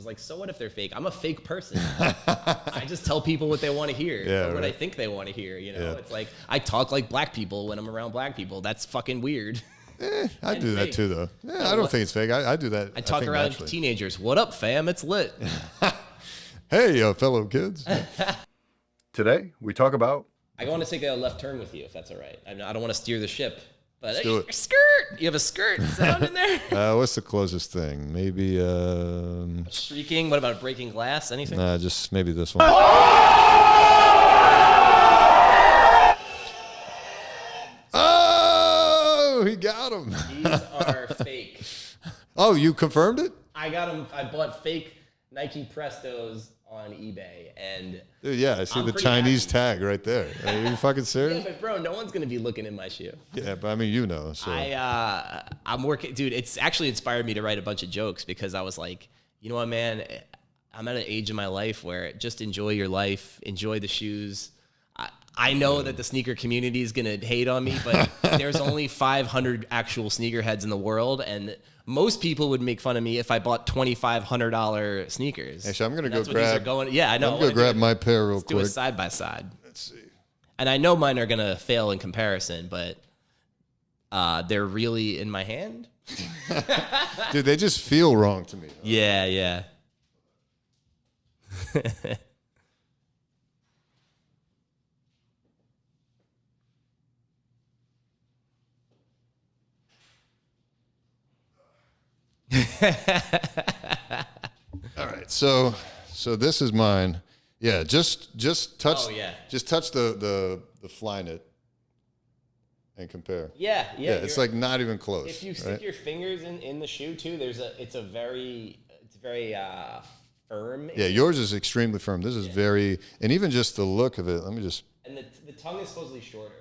was like, so what if they're fake? I'm a fake person. I just tell people what they want to hear or what I think they want to hear. You know, it's like I talk like black people when I'm around black people. That's fucking weird. I do that too, though. Yeah, I don't think it's fake. I do that. I talk around teenagers. What up, fam? It's lit. Hey, fellow kids. Today, we talk about... I want to take a left turn with you, if that's all right. I don't want to steer the ship. But Let's do it. Skirt! You have a skirt sound in there? What's the closest thing? Maybe... Streaking? What about breaking glass? Anything? Nah, just maybe this one. Oh, he got him. These are fake. Oh, you confirmed it? I got them. I bought fake Nike Prestos on eBay, and dude, yeah, I see the Chinese tag right there. Are you fucking serious? Yeah, but bro, no one's gonna be looking in my shoe. Yeah, but I mean, you know. So I'm working, dude. It's actually inspired me to write a bunch of jokes because I was like, you know what, man, I'm at an age in my life where just enjoy your life, enjoy the shoes. I know that the sneaker community is going to hate on me, but there's only 500 actual sneakerheads in the world, and most people would make fun of me if I bought $2,500 sneakers. Actually, I'm going to go grab... yeah, I know. I'm going to grab my pair real quick. Do it side by side. Let's see. And I know mine are going to fail in comparison, but they're really in my hand. Dude, they just feel wrong to me. Yeah, yeah. All right, so this is mine. Yeah, just touch. Oh, yeah. Just touch the Flyknit and compare. Yeah. It's like not even close. If you stick your fingers in the shoe too, it's very firm. Yeah, yours is extremely firm. This is very, and even just the look of it. Let me just. And the tongue is supposedly shorter.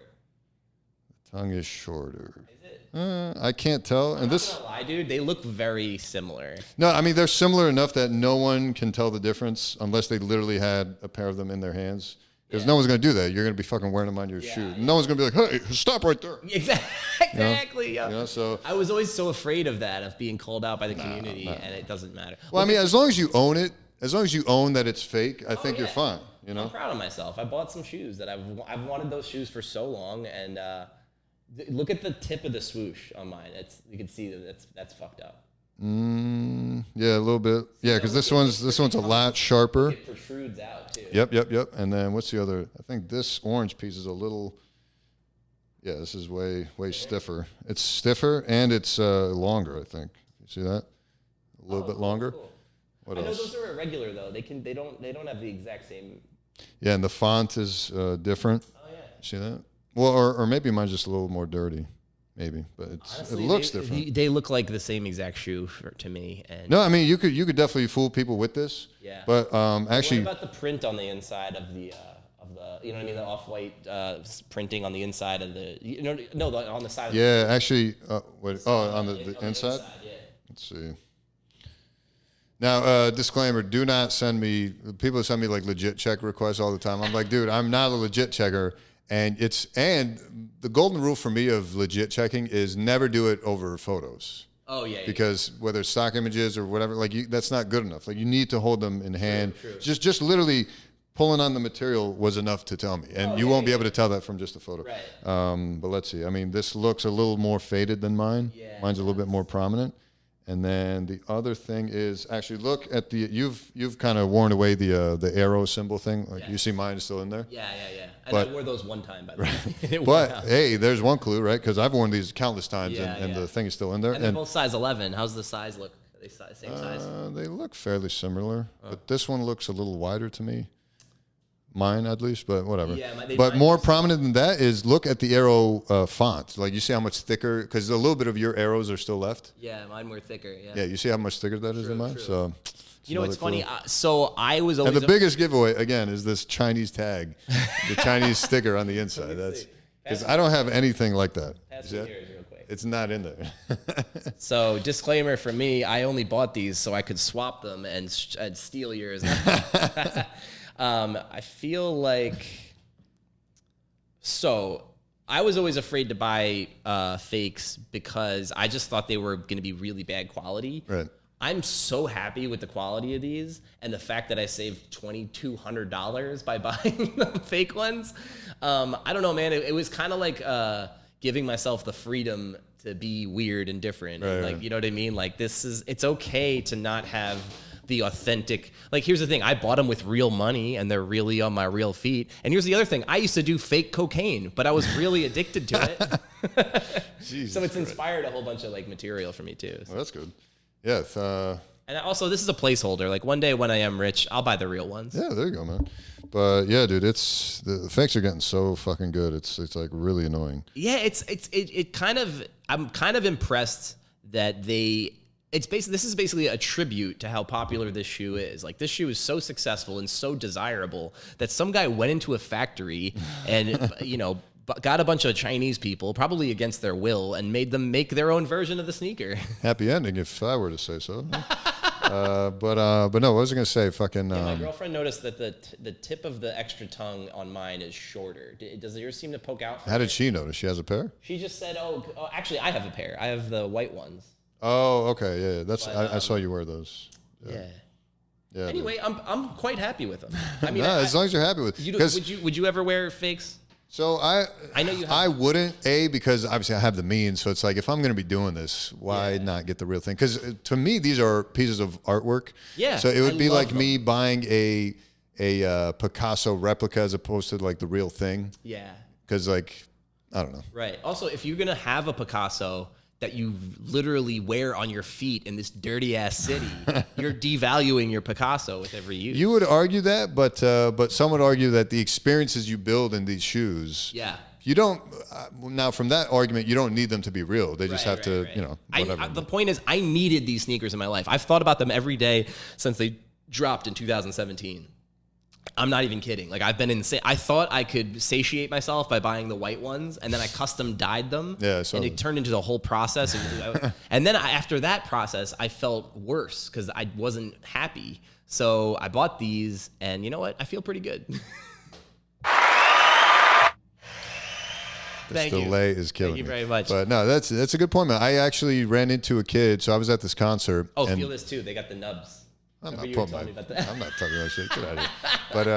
The tongue is shorter. Is it? I can't tell. I'm not gonna lie, dude. They look very similar. No, I mean they're similar enough that no one can tell the difference unless they literally had a pair of them in their hands. Because no one's going to do that. You're going to be fucking wearing them on your shoe. No one's going to be like, hey, stop right there. Exactly. You know, so I was always so afraid of that, of being called out by the community, and it doesn't matter. Well, I mean, as long as you own it, as long as you own that it's fake, I think you're fine. You know? I'm proud of myself. I bought some shoes that I've wanted those shoes for so long, and look at the tip of the swoosh on mine. You can see that's fucked up. Yeah, a little bit. Yeah, because this one's a lot sharper. It protrudes out too. Yep. And then what's the other? I think this orange piece is a little. Yeah, this is way stiffer. It's stiffer and it's longer. I think. You see that? A little bit longer. Cool. What I know else? those are irregular though. They don't have the exact same. Yeah, and the font is different. Oh yeah. See that? Well, or maybe mine's just a little more dirty. Maybe, but Honestly, it looks different. They look like the same exact shoe to me. And no, I mean you could definitely fool people with this. Yeah. But actually, what about the print on the inside of the you know what I mean, the off-white printing on the inside of the on the side. Yeah, actually, on the inside. Inside, yeah. Let's see. Now, disclaimer: do not send me. People send me like legit check requests all the time. I'm like, dude, I'm not a legit checker. And the golden rule for me of legit checking is never do it over photos. Oh yeah. Because whether it's stock images or whatever, that's not good enough. Like you need to hold them in hand. True. Just literally pulling on the material was enough to tell me, and you won't be able to tell that from just a photo. Right. But let's see. I mean, this looks a little more faded than mine. Yeah. Mine's a little bit more prominent. And then the other thing is actually look at you've kind of worn away the arrow symbol thing. Like you see mine is still in there. Yeah. And I wore those one time, by the way. But hey, there's one clue, right? Because I've worn these countless times, and the thing is still in there. And they're both size 11. How's the size look? Are they same size? They look fairly similar, but this one looks a little wider to me. Mine, at least, but whatever. Yeah, but more prominent than that is look at the arrow font. Like you see how much thicker, because a little bit of your arrows are still left. Yeah, mine were thicker. Yeah. Yeah, you see how much thicker that is than mine. So. You know, it's funny. So I was always. And the biggest giveaway again is this Chinese tag, the Chinese sticker on the inside. That's because I don't have anything like that. Pass me yours real quick. It's not in there. So disclaimer for me, I only bought these so I could swap them and steal yours. I feel like. So I was always afraid to buy fakes because I just thought they were going to be really bad quality. Right. I'm so happy with the quality of these and the fact that I saved $2,200 by buying the fake ones. I don't know, man. It was kind of like giving myself the freedom to be weird and different. Right, and like, right. you know what I mean? Like it's okay to not have the authentic, like here's the thing, I bought them with real money and they're really on my real feet. And here's the other thing, I used to do fake cocaine, but I was really addicted to it. Jesus So it's Christ. inspired a whole bunch of like material for me too. Well, that's good. Yeah. And also, this is a placeholder. Like one day when I am rich, I'll buy the real ones. Yeah, there you go, man. But yeah, dude, it's the fakes are getting so fucking good. It's like really annoying. Yeah, it kind of, I'm kind of impressed that this is basically a tribute to how popular this shoe is. Like this shoe is so successful and so desirable that some guy went into a factory and got a bunch of Chinese people, probably against their will, and made them make their own version of the sneaker. Happy ending, if I were to say so. But no, what was I gonna say? Fucking. My girlfriend noticed that the tip of the extra tongue on mine is shorter. Does yours seem to poke out? How did she notice? She has a pair? She just said, "Oh, actually, I have a pair. I have the white ones." Oh, okay, yeah. That's But, I saw you wear those. Yeah. Yeah. Anyway, I'm quite happy with them. I mean, no, as long as you're happy with. would you ever wear fakes? So I know you have. I wouldn't because obviously I have the means. So it's like if I'm going to be doing this, why not get the real thing? Because to me these are pieces of artwork. Yeah. So it would I be love like them. me buying a Picasso replica as opposed to like the real thing. Yeah. Because like I don't know. Right. Also, if you're gonna have a Picasso that you literally wear on your feet in this dirty ass city, you're devaluing your Picasso with every use. You would argue that, but some would argue that the experiences you build in these shoes. Yeah. You don't now from that argument you don't need them to be real. They just have to whatever. The point is, I needed these sneakers in my life. I've thought about them every day since they dropped in 2017. I'm not even kidding. Like I've been insane. I thought I could satiate myself by buying the white ones, and then I custom dyed them. Yeah, so and it turned into the whole process. And then after that process, I felt worse because I wasn't happy. So I bought these, and you know what? I feel pretty good. This delay is killing me. Thank you very much. But no, that's a good point, man. I actually ran into a kid. So I was at this concert. Oh, and feel this too. They got the nubs. I'm Remember not you were putting telling me about that? I'm not talking about shit. Get out of here. But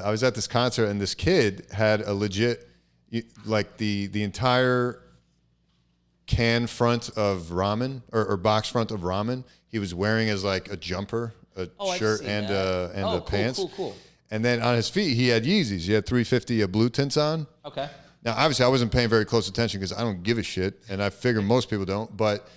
I was at this concert and this kid had a legit, like the entire can front of ramen or box front of ramen. He was wearing as like a jumper, a shirt and the pants. Cool. And then on his feet he had Yeezys. He had 350 blue tints on. Okay. Now, obviously, I wasn't paying very close attention because I don't give a shit, and I figure most people don't. But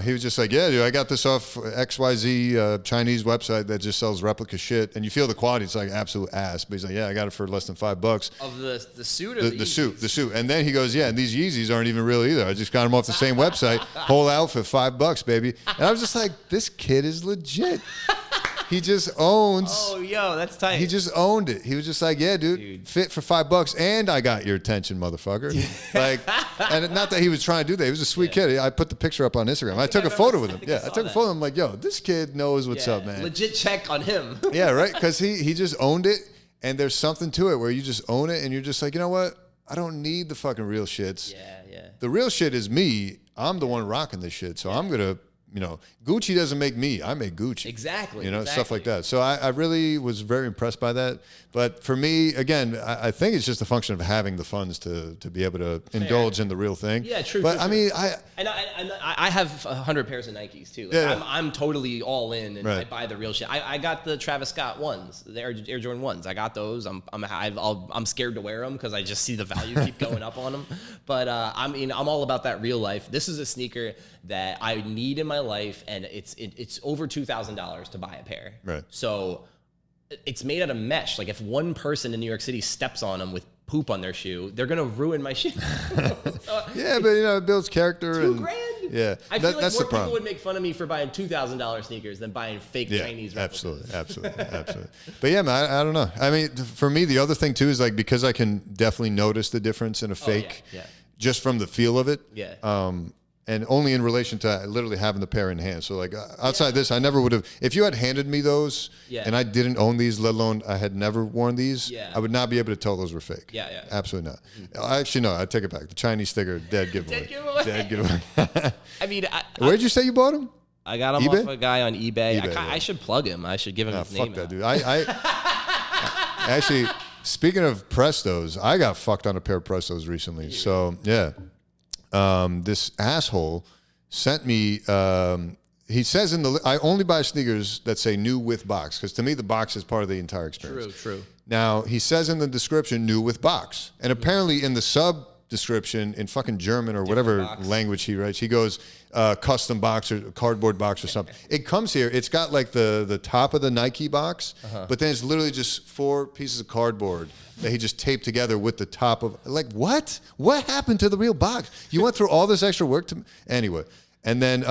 he was just like, "Yeah, dude, I got this off XYZ Chinese website that just sells replica shit." And you feel the quality; it's like absolute ass. But he's like, "Yeah, I got it for less than $5." Of the suit or The suit. And then he goes, "Yeah, and these Yeezys aren't even real either. I just got them off the same website. Whole outfit, $5, baby." And I was just like, "This kid is legit." He just owns. Oh, yo, that's tight. He just owned it. He was just like, "Yeah, dude. Fit for $5, and I got your attention, motherfucker." Like, and not that he was trying to do that. He was a sweet kid. I put the picture up on Instagram. I took a photo with him. Yeah, I took a photo. I'm like, "Yo, this kid knows what's up, man." Legit check on him. Yeah, right. Because he just owned it, and there's something to it where you just own it, and you're just like, you know what? I don't need the fucking real shits. Yeah. The real shit is me. I'm the one rocking this shit, so I'm gonna. Gucci doesn't make me. I make Gucci. Exactly. Stuff like that. So I really was very impressed by that. But for me, again, I think it's just a function of having the funds to be able to indulge in the real thing. Yeah, true. But true, I mean, I have 100 pairs of Nikes too. Like, Yeah. I'm totally all in, and Right. I buy the real shit. I got the Travis Scott ones, the Air Jordan ones. I got those. I'm scared to wear them because I just see the value keep going up on them. But I'm all about that real life. This is a sneaker that I need in my life, and it's over $2,000 to buy a pair. Right. So it's made out of mesh. Like if one person in New York City steps on them with poop on their shoe, they're gonna ruin my shoe. yeah, but it builds character. $2,000. Yeah, I feel like that's more the problem. people would make fun of me for buying $2,000 sneakers than buying fake Chinese replicas. Absolutely. But yeah, man, I don't know. I mean, for me, the other thing too is like because I can definitely notice the difference in a fake, just from the feel of it. Yeah. And only in relation to literally having the pair in hand. So like outside this, I never would have. If you had handed me those, and I didn't own these, let alone I had never worn these, I would not be able to tell those were fake. Yeah. Absolutely not. Actually, no. I take it back. The Chinese sticker, dead giveaway. Dead giveaway. Dead giveaway. I mean, Where'd you say you bought them? I got them eBay? off a guy on eBay. eBay, I should plug him. I should give him his fuck name. that, dude. I actually, speaking of Prestos, I got fucked on a pair of Prestos recently. So yeah, this asshole sent me. He says I only buy sneakers that say new with box, because to me the box is part of the entire experience. True. Now, he says in the description, new with box. And apparently in the sub description in fucking German or whatever language he writes, he goes custom box or cardboard box or something. It comes here, it's got like the top of the Nike box, but then it's literally just 4 pieces of cardboard that he just taped together with the top of, like, what? What happened to the real box? You went through all this extra work to, anyway. And then,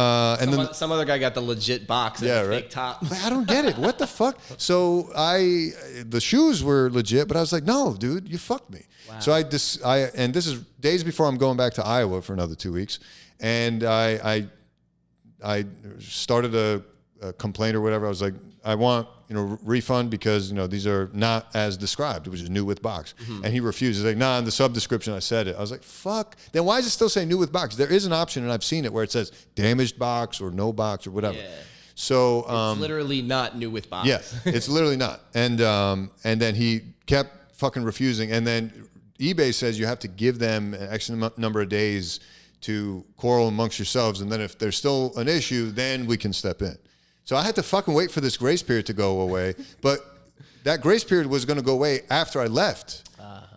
some other guy got the legit box and the fake top. I don't get it. What the fuck? So the shoes were legit, but I was like, no, dude, you fucked me. Wow. So and this is days before I'm going back to Iowa for another 2 weeks, and I started a complaint or whatever. I was like, I want refund because these are not as described, which is new with box. And he refused. He's like, nah, in the sub description I said it. I was like, fuck. Then why does it still say new with box? There is an option, and I've seen it, where it says damaged box or no box or whatever. Yeah. So it's literally not new with box. Yeah, it's literally not. And then he kept fucking refusing. And then eBay says you have to give them an X number of days to quarrel amongst yourselves, and then if there's still an issue, then we can step in. So I had to fucking wait for this grace period to go away, but that grace period was going to go away after I left.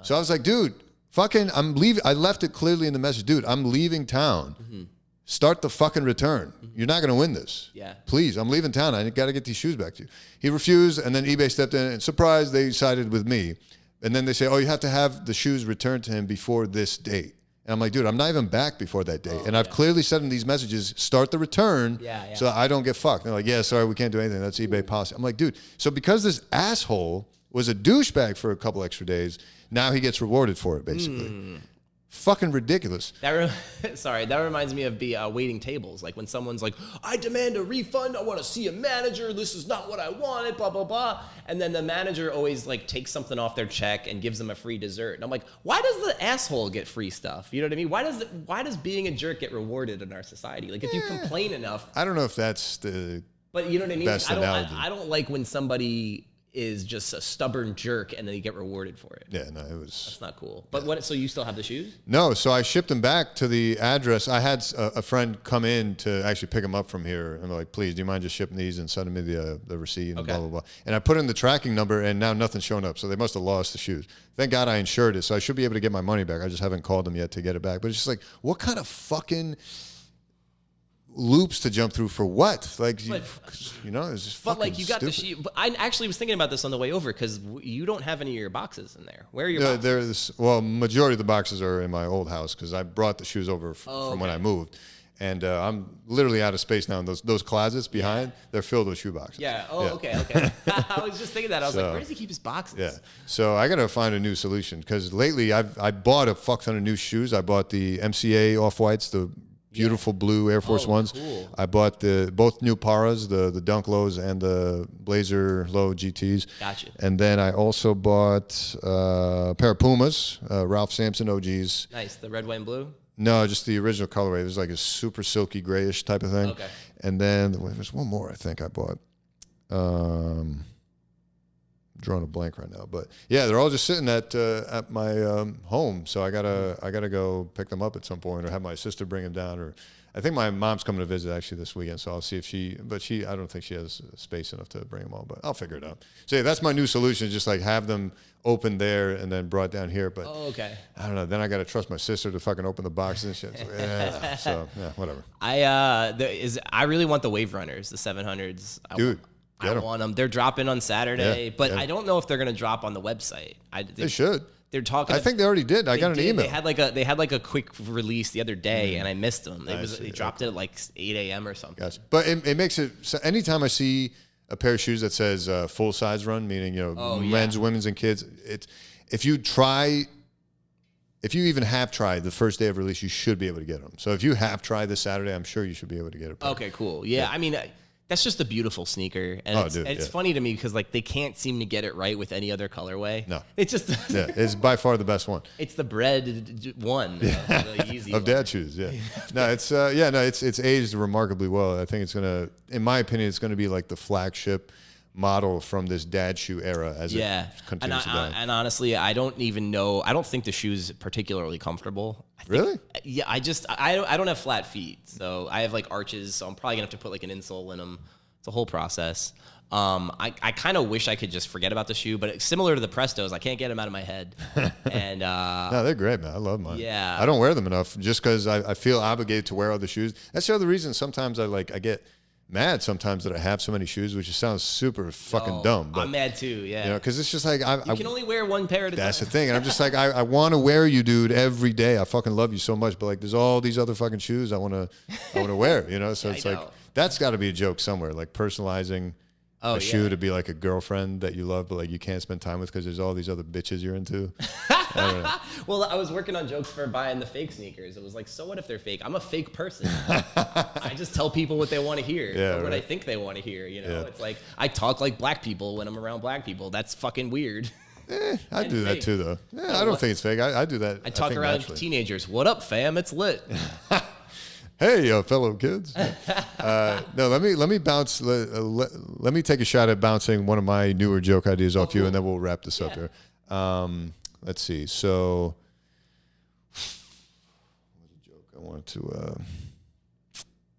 So I was like, dude, fucking, I'm leaving. I left it clearly in the message, dude, I'm leaving town. Start the fucking return. You're not going to win this. Yeah. Please, I'm leaving town. I got to get these shoes back to you. He refused, and then eBay stepped in, and surprise, they sided with me. And then they say, oh, you have to have the shoes returned to him before this date. And I'm like, dude, I'm not even back before that day. And I've clearly said in these messages, start the return so I don't get fucked. And they're like, yeah, sorry, we can't do anything. That's eBay policy. I'm like, dude, so because this asshole was a douchebag for a couple extra days, now he gets rewarded for it, basically. Fucking ridiculous. That reminds me of the waiting tables. Like when someone's like, I demand a refund. I want to see a manager. This is not what I wanted, blah, blah, blah. And then the manager always like takes something off their check and gives them a free dessert. And I'm like, why does the asshole get free stuff? You know what I mean? Why does being a jerk get rewarded in our society? Like if you complain enough. I don't know if that's the But you know what I mean? best analogy. I don't like when somebody is just a stubborn jerk and then you get rewarded for it. Yeah, no, it was... That's not cool. But so you still have the shoes? No, so I shipped them back to the address. I had a friend come in to actually pick them up from here, and they're like, please, do you mind just shipping these and sending me the receipt and blah, blah, blah. And I put in the tracking number, and now nothing's showing up, so they must have lost the shoes. Thank God I insured it, so I should be able to get my money back. I just haven't called them yet to get it back. But it's just like, what kind of fucking loops to jump through for what? Like, it's just fucking like you got stupid. the shoe. But I actually was thinking about this on the way over because you don't have any of your boxes in there. Where are your boxes? Majority of the boxes are in my old house because I brought the shoes over from when I moved. And I'm literally out of space now. And those closets behind, they're filled with shoe boxes. Yeah. Oh, okay. I was just thinking that. I was like, where does he keep his boxes? Yeah. So I got to find a new solution because lately I bought a fuck ton of new shoes. I bought the MCA Off-Whites, the beautiful blue Air Force Ones. Cool. I bought both new Paras, the Dunk Lows and the Blazer Low GTs. Gotcha. And then I also bought a pair of Pumas, Ralph Sampson OGs. Nice. The red, white, and blue? No, just the original colorway. It was like a super silky grayish type of thing. Okay. And then there's one more I think I bought. Drawing a blank right now, but yeah, they're all just sitting at my home. So I gotta go pick them up at some point, or have my sister bring them down. Or I think my mom's coming to visit actually this weekend, so I'll see if I don't think she has space enough to bring them all, but I'll figure it out. So yeah, that's my new solution: just like have them open there and then brought down here. But I don't know. Then I got to trust my sister to fucking open the boxes and shit. So yeah, whatever. I really want the Wave Runners, the 700s, dude. I want them. They're dropping on Saturday, but yeah. I don't know if they're going to drop on the website. They should. They're talking. I think they already did. I got an email. They had like a quick release the other day, and I missed them. They dropped it at like 8 a.m. or something. Gotcha. But it makes it. So anytime I see a pair of shoes that says full size run, meaning men's, women's, and kids, if you even have tried the first day of release, you should be able to get them. So if you have tried this Saturday, I'm sure you should be able to get it. Okay, cool. Yeah, I mean. That's just a beautiful sneaker, and it's funny to me because like they can't seem to get it right with any other colorway. No, it's just it's by far the best one. It's the bread one, the easy of one. dad shoes. Yeah, no, it's aged remarkably well. I think it's gonna, in my opinion, it's gonna be like the flagship model from this dad shoe era as it continues to die. And honestly, I don't even know. I don't think the shoe's particularly comfortable. Really? Yeah, I don't have flat feet, so I have like arches. So I'm probably gonna have to put like an insole in them. It's a whole process. I kind of wish I could just forget about the shoe, but it's similar to the Prestos. I can't get them out of my head. And no, they're great, man. I love mine. Yeah, I don't wear them enough just because I feel obligated to wear other shoes. That's the other reason sometimes I get mad sometimes that I have so many shoes, which just sounds super fucking dumb. But, I'm mad too, yeah. You know, because it's just like I can only wear one pair at a time. That's the thing, and I'm just like I want to wear you, dude, every day. I fucking love you so much, but like there's all these other fucking shoes I want to wear, you know. So it's like that's got to be a joke somewhere, like personalizing a shoe to be like a girlfriend that you love, but like you can't spend time with because there's all these other bitches you're into. I don't know. Well, I was working on jokes for buying the fake sneakers. It was like, so what if they're fake? I'm a fake person. I just tell people what they want to hear, or what I think they want to hear. You know, it's like I talk like black people when I'm around black people. That's fucking weird. I do that too, though. I don't think it's fake. I do that. I talk around naturally. Teenagers. What up, fam? It's lit. Hey, fellow kids. No, let me bounce. Let me take a shot at bouncing one of my newer joke ideas off you, and then we'll wrap this up here. Let's see. So, what was a joke I wanted to?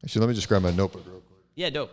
Actually, let me just grab my notebook real quick. Yeah, dope.